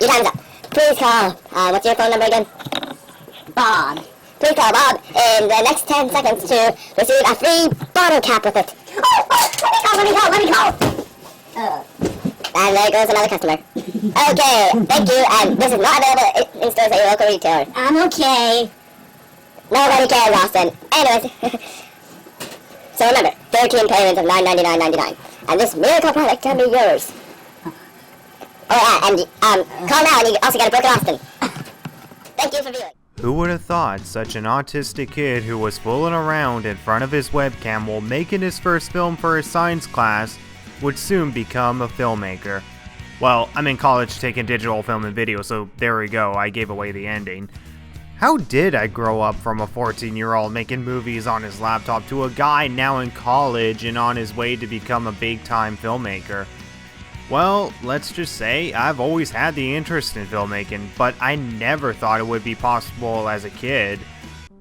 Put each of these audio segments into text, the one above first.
Your time's up. Please call, what's your phone number again? Bob. Please call Bob in the next 10 seconds to receive a free bottle cap with it. Oh, let me call. And there goes another customer. Okay, thank you, and this is not available in stores at your local retailer. I'm okay. Nobody cares, Austin. Anyways. So remember, 13 payments of $9.99.99. And this miracle product can be yours. Oh yeah, and call now and you also get a book in Austin. Thank you for viewing. Who would have thought such an autistic kid who was fooling around in front of his webcam while making his first film for his science class would soon become a filmmaker? Well, I'm in college taking digital film and video, so there we go, I gave away the ending. How did I grow up from a 14-year-old making movies on his laptop to a guy now in college and on his way to become a big-time filmmaker? Well, let's just say I've always had the interest in filmmaking, but I never thought it would be possible as a kid.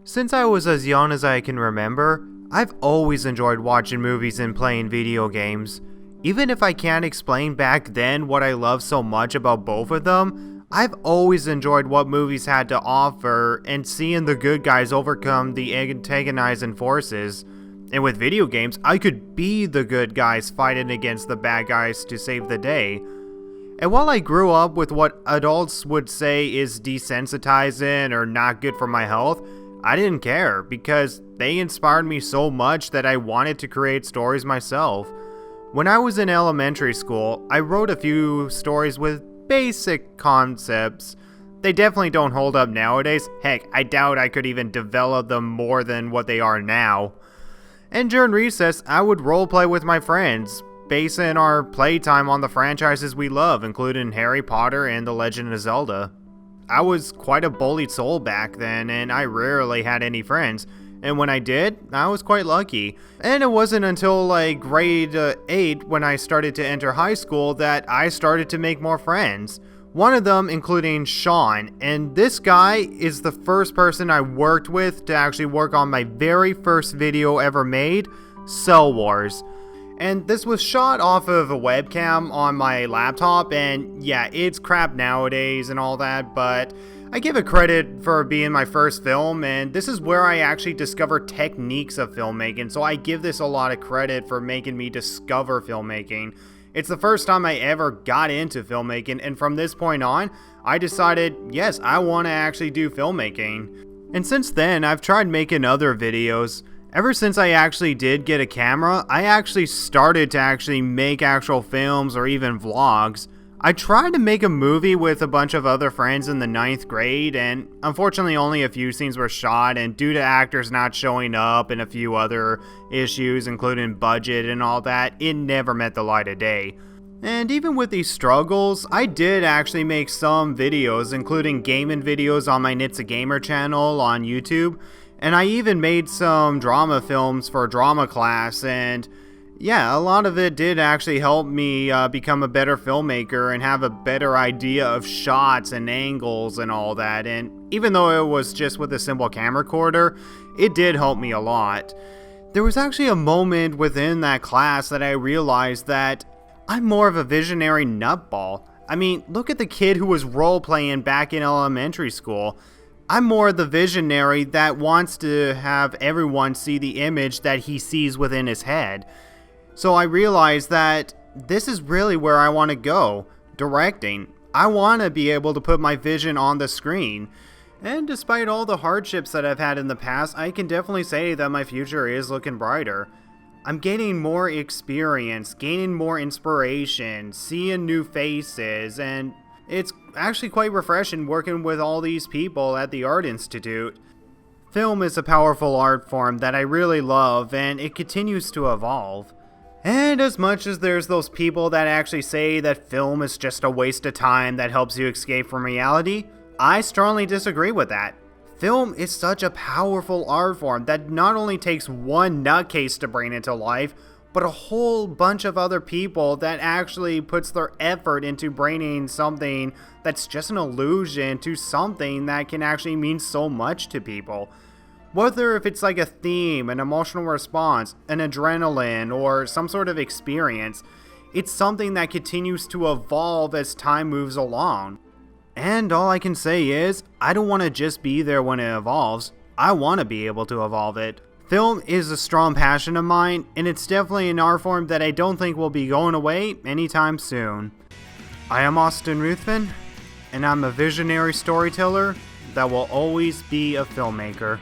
Since I was as young as I can remember, I've always enjoyed watching movies and playing video games. Even if I can't explain back then what I love so much about both of them, I've always enjoyed what movies had to offer and seeing the good guys overcome the antagonizing forces. And with video games, I could be the good guys fighting against the bad guys to save the day. And while I grew up with what adults would say is desensitizing or not good for my health, I didn't care because they inspired me so much that I wanted to create stories myself. When I was in elementary school, I wrote a few stories with basic concepts. They definitely don't hold up nowadays. Heck, I doubt I could even develop them more than what they are now. And during recess, I would roleplay with my friends, basing our playtime on the franchises we love, including Harry Potter and The Legend of Zelda. I was quite a bullied soul back then, and I rarely had any friends. And when I did, I was quite lucky. And it wasn't until like grade 8 when I started to enter high school that I started to make more friends. One of them including Sean, and this guy is the first person I worked with to actually work on my very first video ever made, Cell Wars. And this was shot off of a webcam on my laptop, and yeah, it's crap nowadays and all that, but I give it credit for being my first film, and this is where I actually discovered techniques of filmmaking, so I give this a lot of credit for making me discover filmmaking. It's the first time I ever got into filmmaking, and from this point on, I decided, yes, I want to actually do filmmaking. And since then, I've tried making other videos. Ever since I actually did get a camera, I actually started to actually make actual films or even vlogs. I tried to make a movie with a bunch of other friends in the 9th grade, and unfortunately only a few scenes were shot, and due to actors not showing up and a few other issues including budget and all that, it never met the light of day. And even with these struggles, I did actually make some videos, including gaming videos on my Nit's a Gamer channel on YouTube, and I even made some drama films for drama class, and yeah, a lot of it did actually help me become a better filmmaker and have a better idea of shots and angles and all that. And even though it was just with a simple camcorder, it did help me a lot. There was actually a moment within that class that I realized that I'm more of a visionary nutball. I mean, look at the kid who was role-playing back in elementary school. I'm more the visionary that wants to have everyone see the image that he sees within his head. So I realized that this is really where I want to go, directing. I want to be able to put my vision on the screen. And despite all the hardships that I've had in the past, I can definitely say that my future is looking brighter. I'm gaining more experience, gaining more inspiration, seeing new faces, and it's actually quite refreshing working with all these people at the Art Institute. Film is a powerful art form that I really love, and it continues to evolve. And as much as there's those people that actually say that film is just a waste of time that helps you escape from reality, I strongly disagree with that. Film is such a powerful art form that not only takes one nutcase to bring into life, but a whole bunch of other people that actually puts their effort into bringing something that's just an illusion to something that can actually mean so much to people. Whether if it's like a theme, an emotional response, an adrenaline, or some sort of experience, it's something that continues to evolve as time moves along. And all I can say is, I don't want to just be there when it evolves. I want to be able to evolve it. Film is a strong passion of mine, and it's definitely an art form that I don't think will be going away anytime soon. I am Austin Ruthven, and I'm a visionary storyteller that will always be a filmmaker.